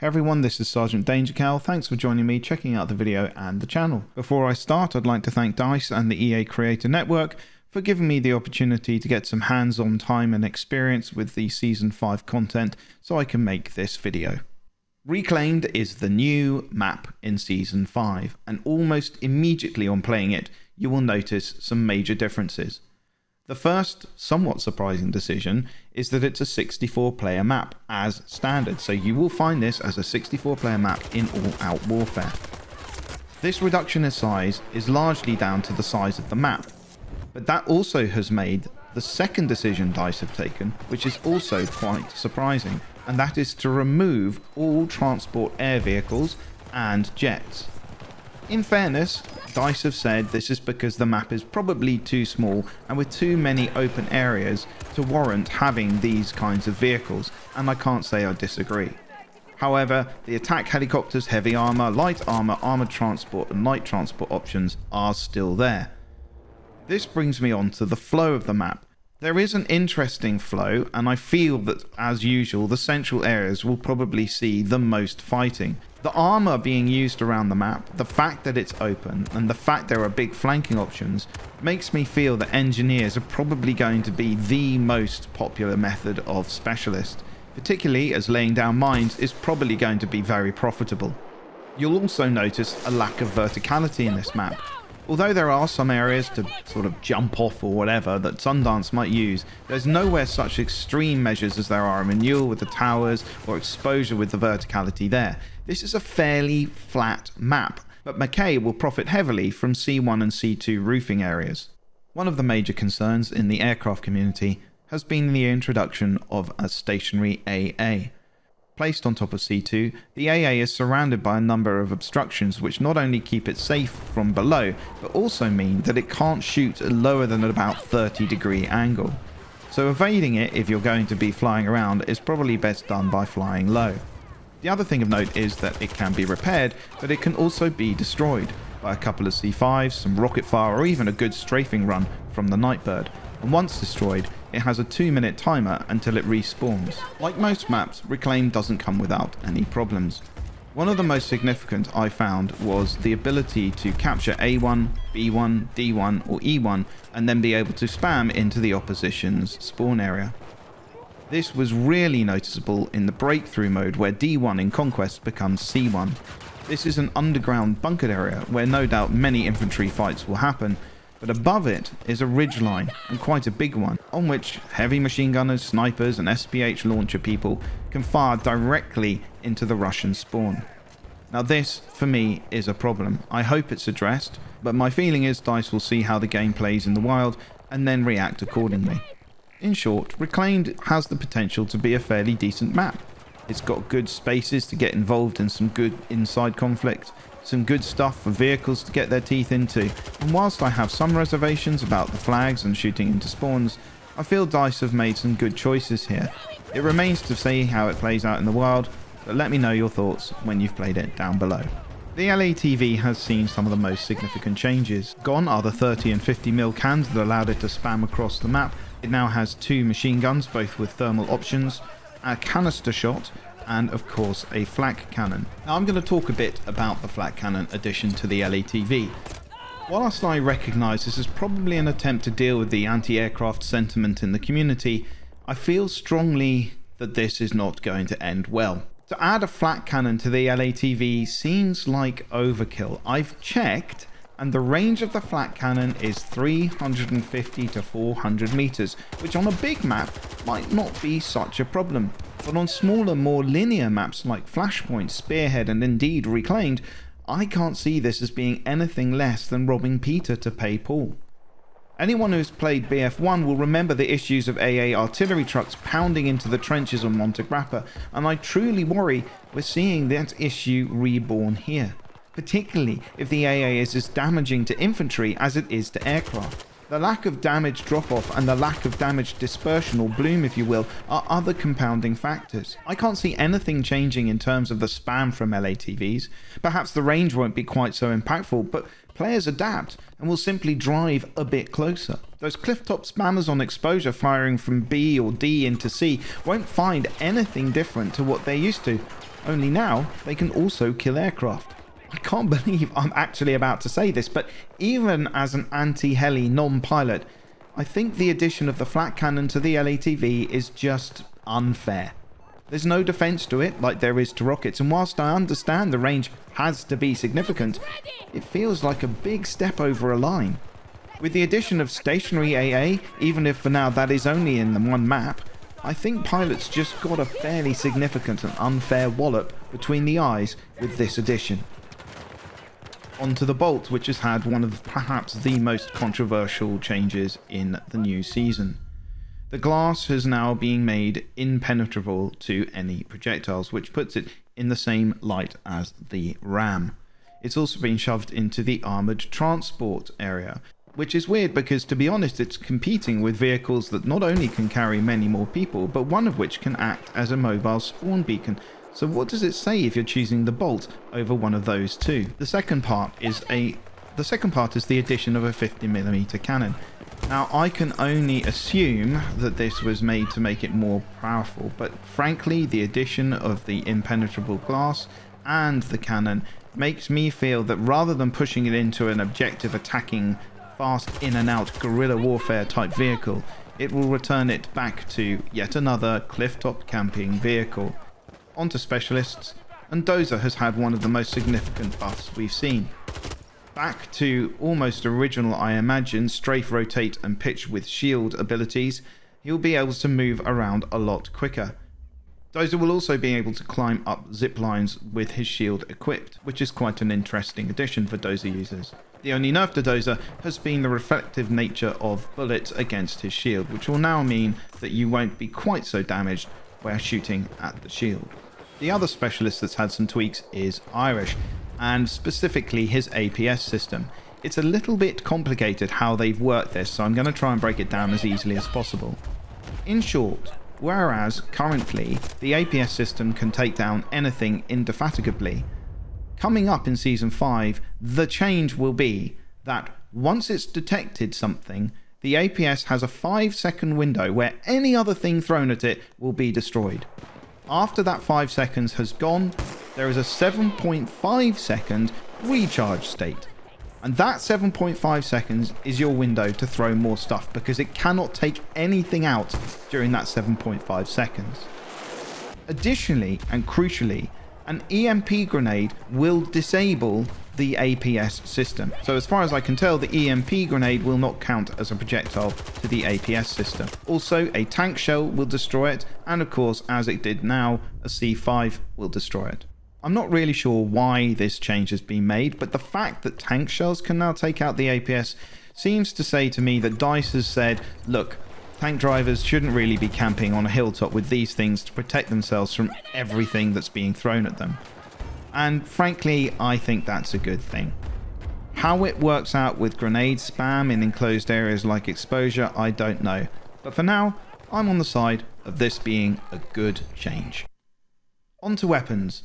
Hey everyone, this is Sergeant Dangercal. Thanks for joining me, checking out the video and the channel. Before I start, I'd like to thank DICE and the EA Creator Network for giving me the opportunity to get some hands-on time and experience with the Season 5 content so I can make this video. Reclaimed is the new map in Season 5, and almost immediately on playing it, you will notice some major differences. The first, somewhat surprising decision is that it's a 64-player map, as standard, so you will find this as a 64-player map in All-Out Warfare. This reduction in size is largely down to the size of the map, but that also has made the second decision DICE have taken, which is also quite surprising, and that is to remove all transport air vehicles and jets. In fairness, DICE have said this is because the map is probably too small and with too many open areas to warrant having these kinds of vehicles, and I can't say I disagree. However, the attack helicopters, heavy armor, light armor, armored transport and light transport options are still there. This brings me on to the flow of the map. There is an interesting flow, and I feel that, as usual, the central areas will probably see the most fighting. The armor being used around the map, the fact that it's open, and the fact there are big flanking options makes me feel that engineers are probably going to be the most popular method of specialist, particularly as laying down mines is probably going to be very profitable. You'll also notice a lack of verticality in this map. Although there are some areas to sort of jump off or whatever that Sundance might use, there's nowhere such extreme measures as there are in Renewal with the towers or exposure with the verticality there. This is a fairly flat map, but McKay will profit heavily from C1 and C2 roofing areas. One of the major concerns in the aircraft community has been the introduction of a stationary AA. Placed on top of C2, the AA is surrounded by a number of obstructions which not only keep it safe from below, but also mean that it can't shoot at lower than about 30-degree angle. So evading it if you're going to be flying around is probably best done by flying low. The other thing of note is that it can be repaired, but it can also be destroyed by a couple of C5s, some rocket fire, or even a good strafing run from the Nightbird. And once destroyed, it has a 2-minute timer until it respawns. Like most maps, Reclaimed doesn't come without any problems. One of the most significant I found was the ability to capture A1, B1, D1 or E1 and then be able to spam into the opposition's spawn area. This was really noticeable in the breakthrough mode where D1 in Conquest becomes C1. This is an underground bunkered area where no doubt many infantry fights will happen, but above it is a ridgeline, and quite a big one, on which heavy machine gunners, snipers and SPH launcher people can fire directly into the Russian spawn. Now this, for me, is a problem. I hope it's addressed, but my feeling is DICE will see how the game plays in the wild and then react accordingly. In short, Reclaimed has the potential to be a fairly decent map. It's got good spaces to get involved in some good inside conflict, some good stuff for vehicles to get their teeth into, and whilst I have some reservations about the flags and shooting into spawns, I feel DICE have made some good choices here. It remains to see how it plays out in the wild, but let me know your thoughts when you've played it down below. The LATV has seen some of the most significant changes. Gone are the 30 and 50mm cans that allowed it to spam across the map. It now has 2 machine guns, both with thermal options, a canister shot, and of course a flak cannon. Now I'm going to talk a bit about the flak cannon addition to the LATV. Whilst I recognise this is probably an attempt to deal with the anti-aircraft sentiment in the community, I feel strongly that this is not going to end well. To add a flak cannon to the LATV seems like overkill. I've checked, and the range of the flak cannon is 350 to 400 meters, which on a big map might not be such a problem. But on smaller, more linear maps like Flashpoint, Spearhead and indeed Reclaimed, I can't see this as being anything less than robbing Peter to pay Paul. Anyone who's played BF1 will remember the issues of AA artillery trucks pounding into the trenches on Monte Grappa, and I truly worry we're seeing that issue reborn here, particularly if the AA is as damaging to infantry as it is to aircraft. The lack of damage drop-off and the lack of damage dispersion, or bloom if you will, are other compounding factors. I can't see anything changing in terms of the spam from LATVs. Perhaps the range won't be quite so impactful, but players adapt and will simply drive a bit closer. Those clifftop spammers on exposure firing from B or D into C won't find anything different to what they're used to, only now they can also kill aircraft. I can't believe I'm actually about to say this, but even as an anti-heli non-pilot, I think the addition of the flat cannon to the LATV is just unfair. There's no defense to it like there is to rockets, and whilst I understand the range has to be significant, it feels like a big step over a line. With the addition of stationary AA, even if for now that is only in the one map, I think pilots just got a fairly significant and unfair wallop between the eyes with this addition. Onto the Bolt, which has had one of perhaps the most controversial changes in the new season. The glass is now being made impenetrable to any projectiles, which puts it in the same light as the Ram. It's also been shoved into the armoured transport area, which is weird because, to be honest, it's competing with vehicles that not only can carry many more people, but one of which can act as a mobile spawn beacon. So what does it say if you're choosing the Bolt over one of those two? The second part is the addition of a 50mm cannon. Now, I can only assume that this was made to make it more powerful, but frankly, the addition of the impenetrable glass and the cannon makes me feel that rather than pushing it into an objective attacking, fast in and out guerrilla warfare type vehicle, it will return it back to yet another clifftop camping vehicle. Onto specialists, and Dozer has had one of the most significant buffs we've seen. Back to almost original, I imagine, strafe, rotate and pitch with shield abilities, he'll be able to move around a lot quicker. Dozer will also be able to climb up zip lines with his shield equipped, which is quite an interesting addition for Dozer users. The only nerf to Dozer has been the reflective nature of bullets against his shield, which will now mean that you won't be quite so damaged where shooting at the shield. The other specialist that's had some tweaks is Irish, and specifically his APS system. It's a little bit complicated how they've worked this, so I'm going to try and break it down as easily as possible. In short, whereas currently the APS system can take down anything indefatigably, coming up in Season 5, the change will be that once it's detected something, the APS has a 5-second window where any other thing thrown at it will be destroyed. After that 5 seconds has gone, there is a 7.5 second recharge state. And that 7.5 seconds is your window to throw more stuff because it cannot take anything out during that 7.5 seconds. Additionally, and crucially, an EMP grenade will disable the APS system. So as far as I can tell, the EMP grenade will not count as a projectile to the APS system. Also, a tank shell will destroy it, and of course, as it did now, a C5 will destroy it. I'm not really sure why this change has been made, but the fact that tank shells can now take out the APS seems to say to me that DICE has said, look, tank drivers shouldn't really be camping on a hilltop with these things to protect themselves from everything that's being thrown at them. And frankly, I think that's a good thing. How it works out with grenade spam in enclosed areas like exposure, I don't know. But for now, I'm on the side of this being a good change. On to weapons.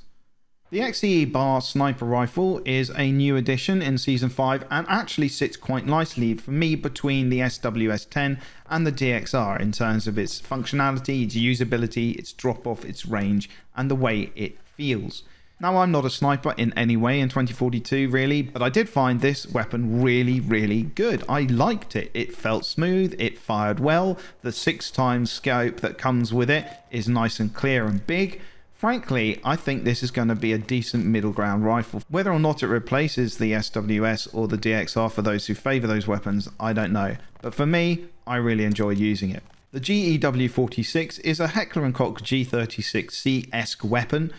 The XCE Bar sniper rifle is a new addition in Season 5 and actually sits quite nicely for me between the SWS-10 and the DXR in terms of its functionality, its usability, its drop-off, its range, and the way it feels. Now, I'm not a sniper in any way in 2042 really, but I did find this weapon really good. I liked it. It felt smooth, it fired well, the 6x scope that comes with it is nice and clear and big. Frankly, I think this is going to be a decent middle ground rifle. Whether or not it replaces the SWS or the DXR for those who favour those weapons, I don't know. But for me, I really enjoy using it. The GEW46 is a Heckler & Koch G36C-esque weapon.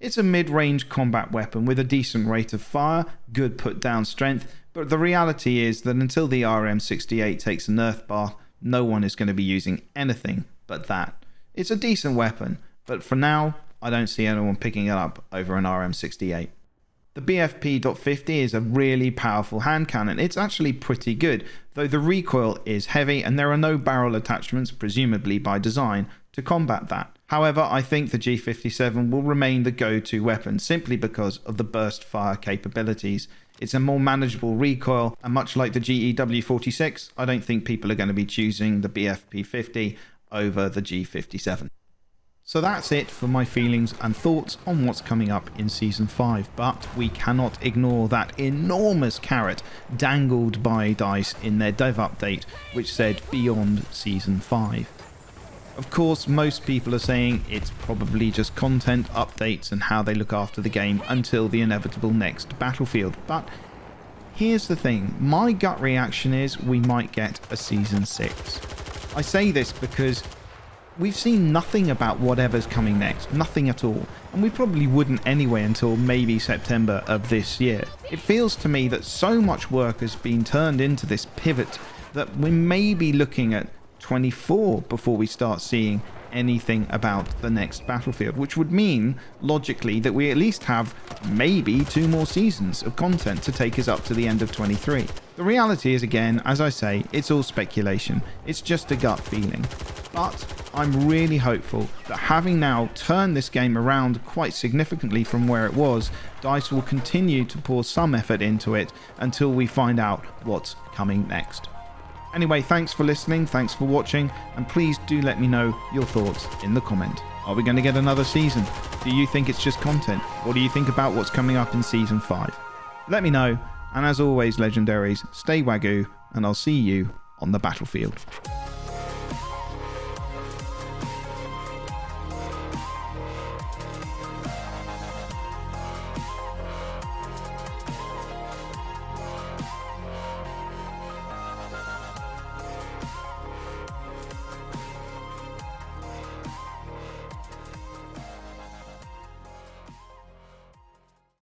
It's a mid-range combat weapon with a decent rate of fire, good put-down strength, but the reality is that until the RM68 takes a nerf bar, no one is going to be using anything but that. It's a decent weapon, but for now, I don't see anyone picking it up over an RM68. The BFP.50 is a really powerful hand cannon. It's actually pretty good, though the recoil is heavy and there are no barrel attachments, presumably by design, to combat that. However, I think the G57 will remain the go-to weapon simply because of the burst fire capabilities. It's a more manageable recoil, and much like the GEW46, I don't think people are going to be choosing the BFP50 over the G57. So that's it for my feelings and thoughts on what's coming up in Season 5, but we cannot ignore that enormous carrot dangled by DICE in their dev update, which said Beyond Season 5. Of course, most people are saying it's probably just content updates and how they look after the game until the inevitable next Battlefield, but here's the thing, my gut reaction is we might get a Season 6. I say this because we've seen nothing about whatever's coming next, nothing at all, and we probably wouldn't anyway until maybe September of this year. It feels to me that so much work has been turned into this pivot that we may be looking at 24 before we start seeing anything about the next Battlefield, which would mean logically that we at least have maybe 2 more seasons of content to take us up to the end of 23. The reality is, again, as I say, it's all speculation, it's just a gut feeling. But I'm really hopeful that having now turned this game around quite significantly from where it was, DICE will continue to pour some effort into it until we find out what's coming next. Anyway, thanks for listening, thanks for watching, and please do let me know your thoughts in the comment. Are we going to get another season? Do you think it's just content? What do you think about what's coming up in Season 5? Let me know, and as always, Legendaries, stay Wagyu, and I'll see you on the battlefield.